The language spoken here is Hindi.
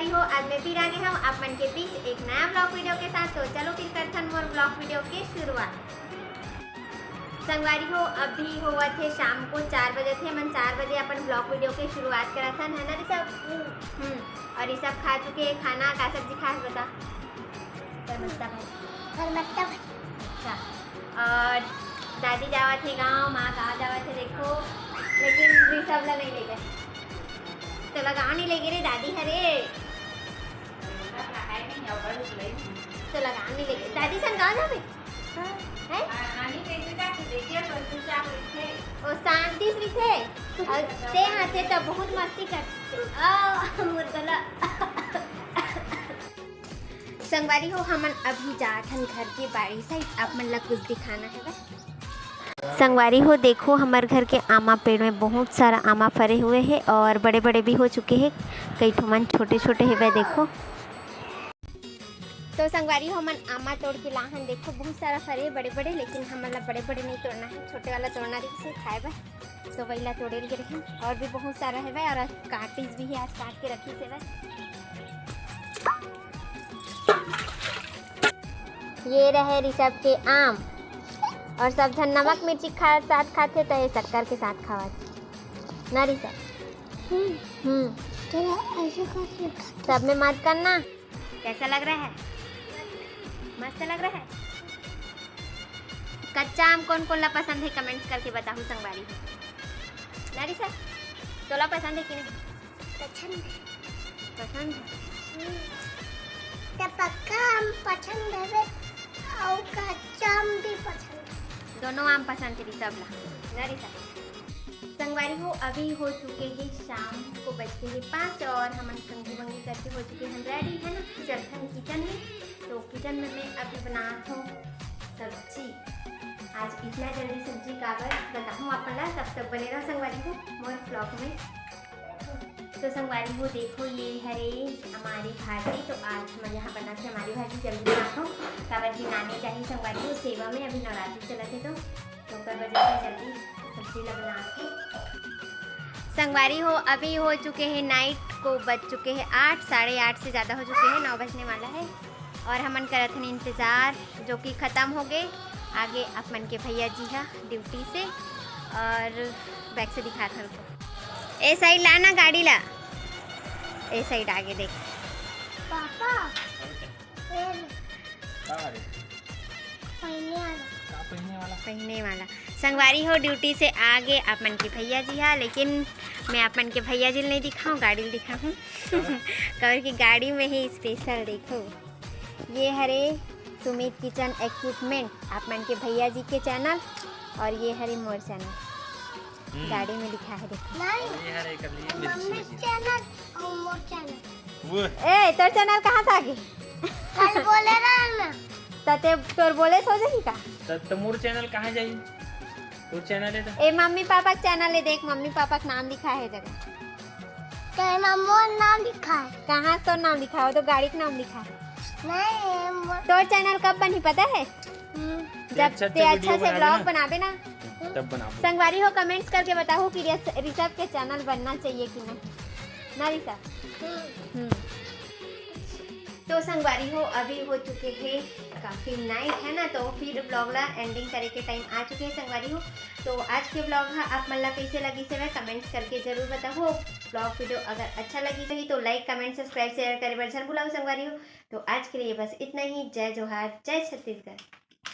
संगवारी हो, आज मैं फिर आ गए हम आप मन के बीच एक नया ब्लॉग वीडियो के साथ। तो चलो फिर करते हैं मोर ब्लॉग वीडियो की शुरुआत। संगवारी हो, अभी हुआ थे शाम को 4 बजे थे। मन 4 बजे अपन ब्लॉग वीडियो की शुरुआत करा था, है ना ऋषभ? और ऋषभ खा चुके हैं खाना। का सब्जी खा बता? परमत्ता भाई। अच्छा, और दादी जावा थे गाँव, माँ गाँव जावा थे देखो, लेकिन ऋषभ ला नहीं ले गए। तो गाँव नहीं ले गए रे दादी हरे, तो गाँव नहीं ले गए दादी सन गाँव जावे ओ शांति से थे और ते हाथे तो बहुत मस्ती करते मुर्गला। संगवारी हो, हमन अभी जात हन घर के बाड़ी साइड, आप मन ला कुछ दिखाना है बस। संगवारी हो देखो, हमारे घर के आमा पेड़ में बहुत सारा आमा फरे हुए हैं और बड़े बड़े भी हो चुके हैं, कई ठुमन छोटे छोटे है वह देखो। तो संगवारी हो, मन आमा तोड़ के लाहन देखो, बहुत सारा फरे बड़े बड़े, लेकिन हमारा बड़े बड़े नहीं तोड़ना है, छोटे वाला तोड़ना रही से खाए बा, तो वही ला तोड़े के रखें। और भी बहुत सारा है वह, और काटिस भी है, आज काट के रखी से वह। ये रहे ऋषभ के आम, और सब धन नमक मिर्ची साथ खाते तो ये शक्कर के साथ खावा ना ऋषभ? सब में मत करना। कैसा लग रहा है? मस्त लग रहा है। कच्चा आम कौन कौन ला पसंद है कमेंट्स करके बताओ संगवारी ना ऋषभ? तोला पसंद है कि नहीं? पसंद है तो पक्का आम पसंद है और कच्चा आम भी पसंद है। दोनों आम पसंद है ऋषभ ला ना ऋषभ? संगवारी हो, अभी हो चुके हैं शाम को बजते हैं 5 और हम कंगी वंगी करके हो चुके हैं रेडी, है ना? चलते हैं किचन में। तो किचन में मैं अभी बनाता हूँ सब्जी। आज इतना जल्दी सब्जी काबर बताऊँ अपना, तब तक बने रहो संगवारी हो मोर ब्लॉग में। तो संगवारी हो देखो, ये हरे हमारी भाजी। तो आज हम यहाँ बनाते हमारी भाजी जल्दी बनाता हूँ, काबर की नानी चाहिए संगवारी हो सेवा में, अभी नवरात्रि चला थे तो कर वजह से जल्दी सब्जी ला बना के। संगवारी हो, अभी हो चुके हैं नाइट को बज चुके हैं 8, 8:30 से ज़्यादा हो चुके हैं, 9 बजने वाला है। और हमन करत हैं इंतज़ार, जो कि ख़त्म हो गए। आगे अपन के भैया जी है ड्यूटी से, और बैक से दिखा था उनको। ए साइड लाना गाड़ी ला, ए साइड आगे देख पापा पहने वाला। संगवारी हो, ड्यूटी से आगे अपन के भैया जी है, लेकिन मैं अपन के भैया जी नहीं दिखाऊँ, गाड़ी दिखाऊँ कवर की गाड़ी में ही स्पेशल देखो। ये हरे सुमित किचन इक्विपमेंट, अपन के भैया जी के चैनल, और ये हरे मोर चैनल गाड़ी में लिखा है देखो। मम्मी चैनल और मोर चैनल। ए तोर चैनल कहाँ से आ गई? कल बोले रहा ना तते तोर बोले सो जाही का? तो मोर चैनल कहाँ जाई? तो चैनल है तो ए मम्मी पापा का चैनल है, देख मम्मी पापा का नाम लिखा है जगह। तो मोर नाम लिखा है। कहाँ तो नाम लिखा है? तो गाड़ी का नाम लिखा है। नहीं तो चैनल कब बनी पता है? जब ते अच्छा से ब्लॉग बनावे ना तब बनाओ। संगवारी हो, कमेंट्स करके बताओ कि ऋषभ के चैनल बनना चाहिए कि नहीं ना ऋषभ? तो संगवारी हो, अभी हो चुके हैं काफ़ी नाइट, है ना? तो फिर ब्लॉग ला एंडिंग करे के टाइम आ चुके हैं संगवारी हो। तो आज के ब्लॉग है आप मन ला कैसे लगी से वह कमेंट्स करके जरूर बताओ। ब्लॉग वीडियो अगर अच्छा लगी सही तो लाइक कमेंट सब्सक्राइब शेयर करे बर जरूर भुलाओ संगवारी हो। तो आज के लिए बस इतना ही। जय जोहार, जय छत्तीसगढ़।